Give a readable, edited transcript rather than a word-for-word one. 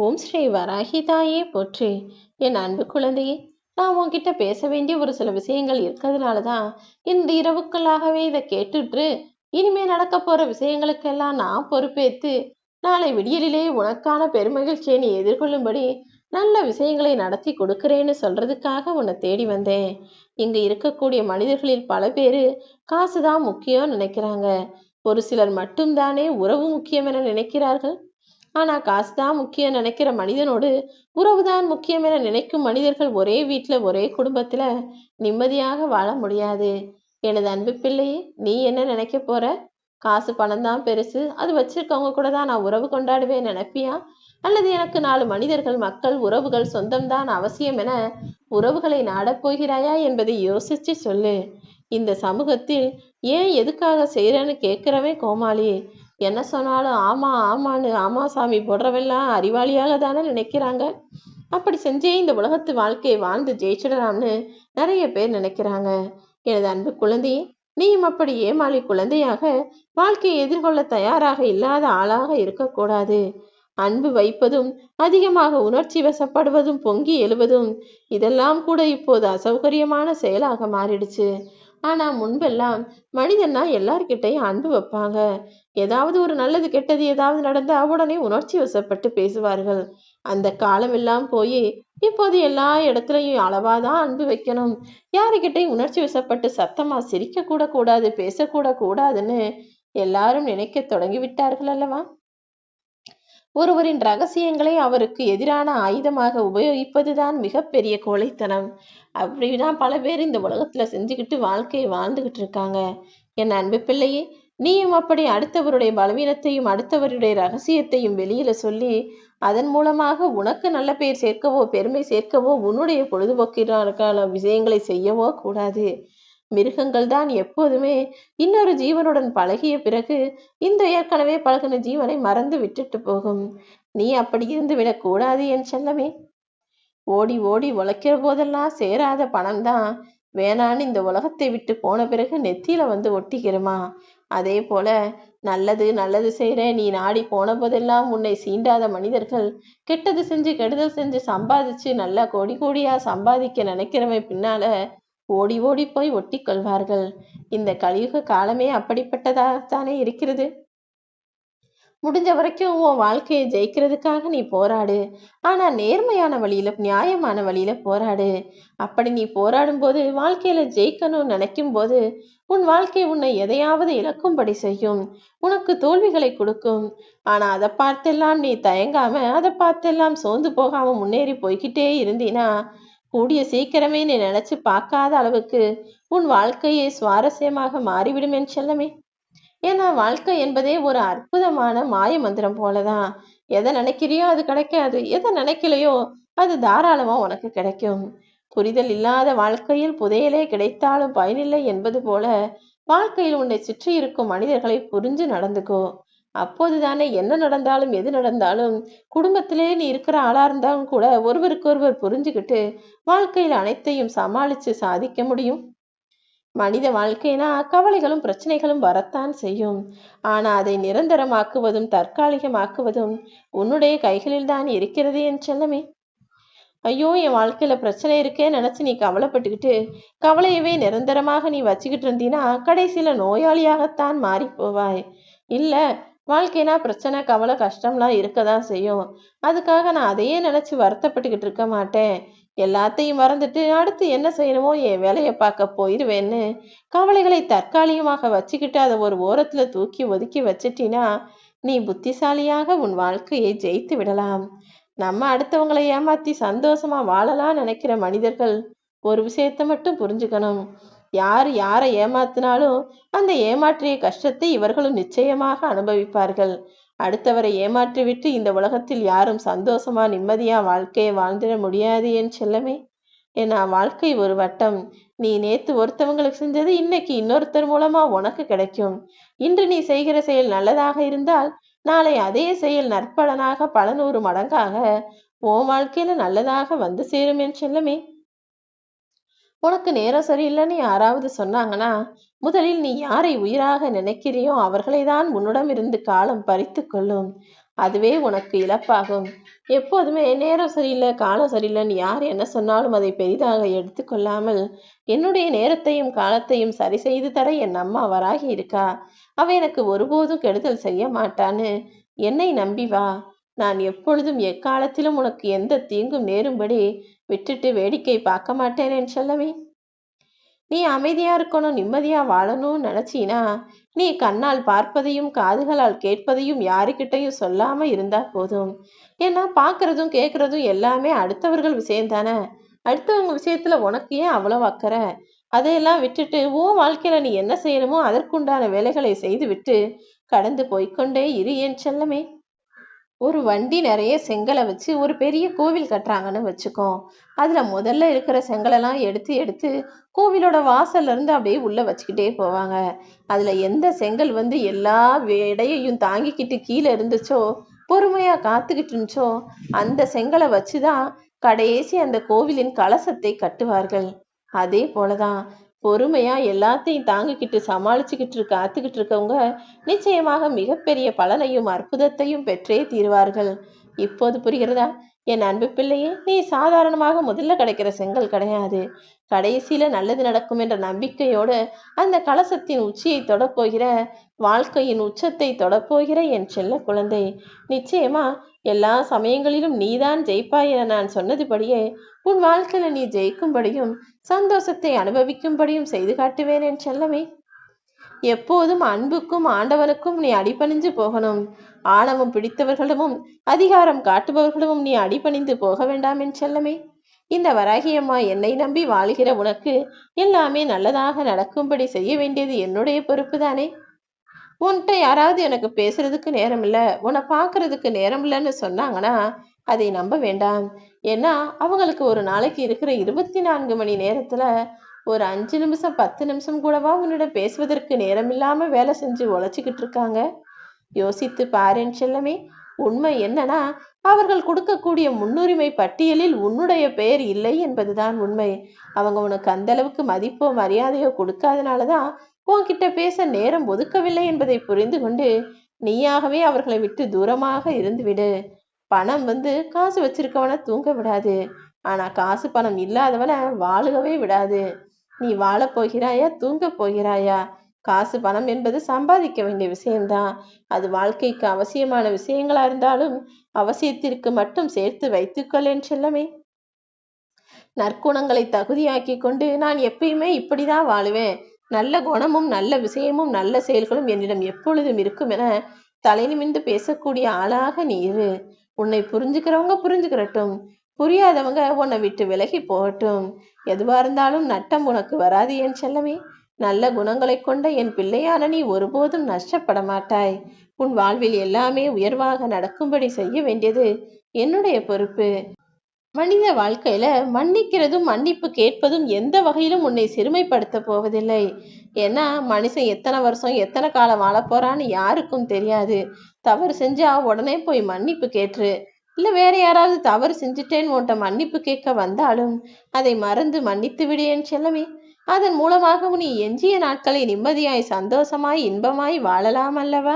ஓம் ஸ்ரீ வராகி தாயே போற்றி. என் அன்பு குழந்தையே, நான் உன்கிட்ட பேச வேண்டிய ஒரு சில விஷயங்கள் இருக்கிறதுனால தான் இந்த இரவுக்குள்ளாகவே இதை கேட்டுட்டு இனிமே நடக்க போற விஷயங்களுக்கெல்லாம் நான் பொறுப்பேற்று நாளை விடியலிலே உனக்கான பெருமகிழ்ச்சியை நீ எதிர்கொள்ளும்படி நல்ல விஷயங்களை நடத்தி கொடுக்கிறேன்னு சொல்றதுக்காக உன்னை தேடி வந்தேன். இங்க இருக்கக்கூடிய மனிதர்களில் பல பேரு காசுதான் முக்கியம் நினைக்கிறாங்க. ஒரு சிலர் மட்டும்தானே உறவு முக்கியம் என நினைக்கிறார்கள். ஆனா காசுதான் முக்கியம் நினைக்கிற மனிதனோடு உறவுதான் முக்கியம் என நினைக்கும் மனிதர்கள் ஒரே வீட்டுல ஒரே குடும்பத்துல நிம்மதியாக வாழ முடியாது. எனது அன்பு பிள்ளையே, நீ என்ன நினைக்க போற? காசு பணம் தான் பெருசு, அது வச்சிருக்கவங்க கூட தான் நான் உறவு கொண்டாடுவேன் நினைப்பியா? அல்லது எனக்கு 4 மனிதர்கள், மக்கள், உறவுகள், சொந்தம்தான் அவசியம் என உறவுகளை நாடப் போகிறாயா என்பதை யோசிச்சு சொல்லு. இந்த சமூகத்தில் ஏன் எதுக்காக செய்யறேன்னு கேட்கிறவன் கோமாளி. என்ன சொன்னாலும் ஆமா ஆமான்னு ஆமா சாமி போடுறவெல்லாம் அறிவாளியாக தானே நினைக்கிறாங்க. அப்படி செஞ்சே இந்த உலகத்து வாழ்க்கையை வாழ்ந்து ஜெயிச்சிடலாம்னு நிறைய பேர் நினைக்கிறாங்க. எனது அன்பு குழந்தையே, நீயும் அப்படி ஏமாளி குழந்தையாக வாழ்க்கையை எதிர்கொள்ள தயாராக இல்லாத ஆளாக இருக்கக்கூடாது. அன்பு வைப்பதும் அதிகமாக உணர்ச்சி வசப்படுவதும் பொங்கி எழுவதும் இதெல்லாம் கூட இப்போது அசௌகரியமான செயலாக மாறிடுச்சு. ஆனா முன்பெல்லாம் மனிதன்னா எல்லார்கிட்டையும் அன்பு வைப்பாங்க. ஏதாவது ஒரு நல்லது கெட்டது ஏதாவது நடந்தா உடனே உணர்ச்சி வசப்பட்டு பேசுவார்கள். அந்த காலம் எல்லாம் போய் இப்போது எல்லா இடத்துலயும் அளவாதான் அன்பு வைக்கணும், யாருக்கிட்டையும் உணர்ச்சி வசப்பட்டு சத்தமா சிரிக்க கூட கூடாது, பேசக்கூட கூடாதுன்னு எல்லாரும் நினைக்க தொடங்கி விட்டார்கள் அல்லவா? ஒருவரின் ரகசியங்களை அவருக்கு எதிரான ஆயுதமாக உபயோகிப்பதுதான் மிகப்பெரிய கோழைத்தனம். அப்படிதான் பல பேர் இந்த உலகத்துல செஞ்சுக்கிட்டு வாழ்க்கையை வாழ்ந்துகிட்டு இருக்காங்க. என் அன்பு பிள்ளையே, நீயும் அப்படி அடுத்தவருடைய பலவீனத்தையும் அடுத்தவருடைய ரகசியத்தையும் வெளியில சொல்லி அதன் மூலமாக உனக்கு நல்ல பேர் சேர்க்கவோ பெருமை சேர்க்கவோ உன்னுடைய பொழுதுபோக்கிற்கான விஷயங்களை செய்யவோ கூடாது. மிருகங்கள் தான் எப்போதுமே இன்னொரு ஜீவனுடன் பழகிய பிறகு இந்த ஏற்கனவே பழகின ஜீவனை மறந்து விட்டுட்டு போகும். நீ அப்படி இருந்து விடக்கூடாது என் செல்லமே. ஓடி ஓடி உழைக்கிற போதெல்லாம் சேராத பணம் தான் வேணான்னு இந்த உலகத்தை விட்டு போன பிறகு நெத்தியில வந்து ஒட்டிக்கிறமா. அதே போல நல்லது நல்லது செய்கிறேன் நீ நாடி போன போதெல்லாம் உன்னை சீண்டாத மனிதர்கள் கெட்டது செஞ்சு கெடுதல் செஞ்சு சம்பாதிச்சு நல்லா கோடி கோடியா சம்பாதிக்க நினைக்கிறவன் பின்னால ஓடி ஓடி போய் ஒட்டி கொள்வார்கள். இந்த கலியுக காலமே அப்படிப்பட்டதாகத்தானே இருக்கிறது. முடிஞ்ச வரைக்கும் உன் வாழ்க்கையை ஜெயிக்கிறதுக்காக நீ போராடு. ஆனா நேர்மையான வழியில நியாயமான வழியில போராடு. அப்படி நீ போராடும் போது வாழ்க்கையில ஜெயிக்கணும்னு நினைக்கும் போது உன் வாழ்க்கை உன்னை எதையாவது இழக்கும்படி செய்யும், உனக்கு தோல்விகளை கொடுக்கும். ஆனா அதை பார்த்தெல்லாம் நீ தயங்காம, அதை பார்த்தெல்லாம் சோர்ந்து போகாம முன்னேறி போய்கிட்டே இருந்தீனா கூடிய சீக்கிரமே நீ நினைச்சு பார்க்காத அளவுக்கு உன் வாழ்க்கையை சுவாரஸ்யமாக மாறிவிடும் என் செல்லமே. ஏன்னா வாழ்க்கை என்பதே ஒரு அற்புதமான மாய மந்திரம் போலதான். எதை நினைக்கிறியோ அது கிடைக்காது, எதை நினைக்கலையோ அது தாராளமா உனக்கு கிடைக்கும். புரிதல் இல்லாத வாழ்க்கையில் புதையலே கிடைத்தாலும் பயனில்லை என்பது போல வாழ்க்கையில் உன்னை சுற்றி இருக்கும் மனிதர்களை புரிஞ்சு நடந்துக்கோ. அப்போதுதானே என்ன நடந்தாலும் எது நடந்தாலும் குடும்பத்திலே நீ இருக்கிற ஆளா இருந்தாலும் கூட ஒருவருக்கொருவர் புரிஞ்சுக்கிட்டு வாழ்க்கையில் அனைத்தையும் சமாளிச்சு சாதிக்க முடியும். மனித வாழ்க்கைனா கவலைகளும் பிரச்சனைகளும் வரத்தான் செய்யும். ஆனா அதை நிரந்தரமாக்குவதும் தற்காலிகமாக்குவதும் உன்னுடைய கைகளில் தான் இருக்கிறது என் செல்லமே. ஐயோ என் வாழ்க்கையில பிரச்சனை இருக்கே நினைச்சு நீ கவலைப்பட்டுக்கிட்டு கவலையவே நிரந்தரமாக நீ வச்சுக்கிட்டு இருந்தீன்னா கடைசியில நோயாளியாகத்தான் மாறி போவாய். இல்ல, வாழ்க்கைனா பிரச்சனை கவலை கஷ்டம்லாம் இருக்கதான் செய்யும். அதுக்காக நான் அதையே நினைச்சு வருத்தப்பட்டுக்கிட்டு இருக்க மாட்டேன், எல்லாத்தையும் மறந்துட்டு அடுத்து என்ன செய்யணுமோ என் வேலையை பார்க்க போயிடுவேன்னு கவலைகளை தற்காலிகமாக வச்சுக்கிட்டு அதை ஒரு ஓரத்துல தூக்கி ஒதுக்கி வச்சிட்டினா நீ புத்திசாலியாக உன் வாழ்க்கையை ஜெயித்து விடலாம். நம்ம அடுத்தவங்களை ஏமாத்தி சந்தோஷமா வாழலாம் நினைக்கிற மனிதர்கள் ஒரு விஷயத்த மட்டும் புரிஞ்சுக்கணும். யார் யாரை ஏமாத்தினாலும் அந்த ஏமாற்றிய கஷ்டத்தை இவர்களும் நிச்சயமாக அனுபவிப்பார்கள். அடுத்தவரை ஏமாற்றிவிட்டு இந்த உலகத்தில் யாரும் சந்தோஷமா நிம்மதியா வாழ்க்கையை வாழ்ந்திட முடியாது என் செல்லமே. ஏன்னா வாழ்க்கை ஒரு வட்டம். நீ நேத்து ஒருத்தவங்களுக்கு செஞ்சது இன்னைக்கு இன்னொருத்தர் மூலமா உனக்கு கிடைக்கும். இன்று நீ செய்கிற செயல் நல்லதாக இருந்தால் நாளை அதே செயல் நற்பலனாக பல 100 மடங்காக உன் வாழ்க்கையில நல்லதாக வந்து சேரும் என் செல்லமே. உனக்கு நேரம் சரியில்லைன்னு யாராவது சொன்னாங்கன்னா முதலில் நீ யாரை உயிராக நினைக்கிறியோ அவர்களை தான் உன்னிடம் இருந்து காலம் பறித்து கொள்ளும். அதுவே உனக்கு இழப்பாகும். எப்போதுமே நேரம் சரியில்லை, காலம் சரியில்லைன்னு யார் என்ன சொன்னாலும் அதை பெரிதாக எடுத்துக்கொள்ளாமல், என்னுடைய நேரத்தையும் காலத்தையும் சரி செய்து தர என் அம்மா வராகி இருக்கா. அவ எனக்கு ஒருபோதும் கெடுதல் செய்ய மாட்டான்னு என்னை நம்பி வா. நான் எப்பொழுதும் எக்காலத்திலும் உனக்கு எந்த தீங்கும் நேரும்படி விட்டுட்டு வேடிக்கை பார்க்க மாட்டேன் என் செல்லமே. நீ அமைதியா இருக்கணும், நிம்மதியா வாழணும்னு நினைச்சீனா, நீ கண்ணால் பார்ப்பதையும் காதுகளால் கேட்பதையும் யாருக்கிட்டையும் சொல்லாம இருந்தா போதும். ஏன்னா பார்க்கறதும் கேட்கறதும் எல்லாமே அடுத்தவர்கள் விஷயம்தானே. அடுத்தவங்க விஷயத்துல உனக்கு ஏன் அவ்வளவு அக்கறை? அதையெல்லாம் விட்டுட்டு உன் வாழ்க்கையில நீ என்ன செய்யணுமோ அதற்குண்டான வேலைகளை செய்து விட்டு கடந்து போய்க்கொண்டே இரு என் செல்லமே. ஒரு வண்டி நிறைய செங்கலை வச்சு ஒரு பெரிய கோவில் கட்டுறாங்கன்னு வச்சுக்கோ. அதுல முதல்ல இருக்கிற செங்கலெல்லாம் எடுத்து எடுத்து கோவிலோட வாசல்ல இருந்து அப்படியே உள்ள வச்சுக்கிட்டே போவாங்க. அதுல எந்த செங்கல் வந்து எல்லா எடையையும் தாங்கிக்கிட்டு கீழே இருந்துச்சோ, பொறுமையா காத்துக்கிட்டு இருந்துச்சோ, அந்த செங்கலை வச்சுதான் கடைசி அந்த கோவிலின் கலசத்தை கட்டுவார்கள். அதே போலதான் பொறுமையா எல்லாத்தையும் தாங்கிக்கிட்டு சமாளிச்சுக்கிட்டு காத்துக்கிட்டு இருக்கவங்க நிச்சயமாக மிகப்பெரிய பலனையும் அற்புதத்தையும் பெற்றே தீர்வார்கள். இப்போது புரிகிறதா? என் அன்பு பிள்ளையே, நீ சாதாரணமாக முதல்ல கிடைக்கிற செங்கல் கிடையாது. கடைசியில நல்லது நடக்கும் என்ற நம்பிக்கையோடு அந்த கலசத்தின் உச்சியை தொடப்போகிற, வாழ்க்கையின் உச்சத்தை தொடப்போகிற என் செல்ல குழந்தை. நிச்சயமா எல்லா சமயங்களிலும் நீதான் ஜெயிப்பாய் என நான் சொன்னதுபடியே உன் வாழ்க்கையில நீ ஜெயிக்கும்படியும் சந்தோஷத்தை அனுபவிக்கும்படியும் செய்து காட்டுவேன் என் செல்லமே. எப்போதும் அன்புக்கும் ஆண்டவனுக்கும் நீ அடிபணிஞ்சு போகணும். ஆணவம் பிடித்தவர்களிடமும் அதிகாரம் காட்டுபவர்களிடமும் நீ அடிபணிந்து போக வேண்டாம் என் செல்லமே. இந்த வராகியம்மா என்னை நம்பி வாழுகிற உனக்கு எல்லாமே நல்லதாக நடக்கும்படி செய்ய வேண்டியது என்னுடைய பொறுப்பு தானே. உன்கிட்ட யாராவது எனக்கு பேசுறதுக்கு நேரம் இல்லை, உன்னை பார்க்கறதுக்கு நேரம் இல்லைன்னு சொன்னாங்கன்னா அதை நம்ப வேண்டாம். ஏன்னா அவங்களுக்கு ஒரு நாளைக்கு இருக்கிற 24 மணி நேரத்துல ஒரு 5 நிமிஷம் 10 நிமிஷம் கூடவா உன்னிடம் பேசுவதற்கு நேரம் இல்லாம வேலை செஞ்சு உழைச்சிக்கிட்டு இருக்காங்க. யோசித்து பாருன்னு செல்லமே. உண்மை என்னன்னா, அவர்கள் கொடுக்கக்கூடிய முன்னுரிமை பட்டியலில் உன்னுடைய பெயர் இல்லை என்பதுதான் உண்மை. அவங்க உனக்கு அந்த அளவுக்கு மதிப்போ மரியாதையோ கொடுக்காதனாலதான் உன்கிட்ட பேச நேரம் ஒதுக்கவில்லை என்பதை புரிந்து கொண்டு நீயாகவே அவர்களை விட்டு தூரமாக இருந்து விடு. பணம் காசு வச்சிருக்கவன தூங்க விடாது. ஆனா காசு பணம் இல்லாதவன வாழவே விடாது. நீ வாழப் போகிறாயா, தூங்க போகிறாயா? காசு பணம் என்பது சம்பாதிக்க வேண்டிய விஷயம்தான். அது வாழ்க்கைக்கு அவசியமான விஷயங்களா இருந்தாலும் அவசியத்திற்கு மட்டும் சேர்த்து வைத்துக்கொள் என் செல்லமே. நற்குணங்களை தகுதியாக்கி கொண்டு நான் எப்பயுமே இப்படிதான் வாழுவேன், நல்ல குணமும் நல்ல விஷயமும் நல்ல செயல்களும் என்னிடம் எப்பொழுதும் இருக்கும் என தலை நிமிர்ந்து பேசக்கூடிய ஆளாக நீ இரு. உன்னை புரிஞ்சுக்கிறவங்க புரிஞ்சுக்கிறட்டும், புரியாதவங்க உன்னை விட்டு விலகி போகட்டும். எதுவா இருந்தாலும் நட்டம் உனக்கு வராது என் செல்லமே. நல்ல குணங்களை கொண்ட என் பிள்ளையான நீ ஒருபோதும் நஷ்டப்பட மாட்டாய். உன் வாழ்வில் எல்லாமே உயர்வாக நடக்கும்படி செய்ய வேண்டியது என்னுடைய பொறுப்பு. மனித வாழ்க்கையில மன்னிக்கிறதும் மன்னிப்பு கேட்பதும் எந்த வகையிலும் உன்னை சிறுமைப்படுத்த போவதில்லை. ஏன்னா மனுஷன் எத்தனை வருஷம் எத்தனை காலம் வாழ போறான்னு யாருக்கும் தெரியாது. தவறு செஞ்சா உடனே போய் மன்னிப்பு கேட்டுரு. இல்ல வேற யாராவது தவறு செஞ்சுட்டேன்னு உன்கிட்ட மன்னிப்பு கேட்க வந்தாலும் அதை மறந்து மன்னித்து விடு என் செல்லமே. அதன் மூலமாக நீ எஞ்சிய நாட்களை நிம்மதியாய் சந்தோஷமாய் இன்பமாய் வாழலாம் அல்லவா?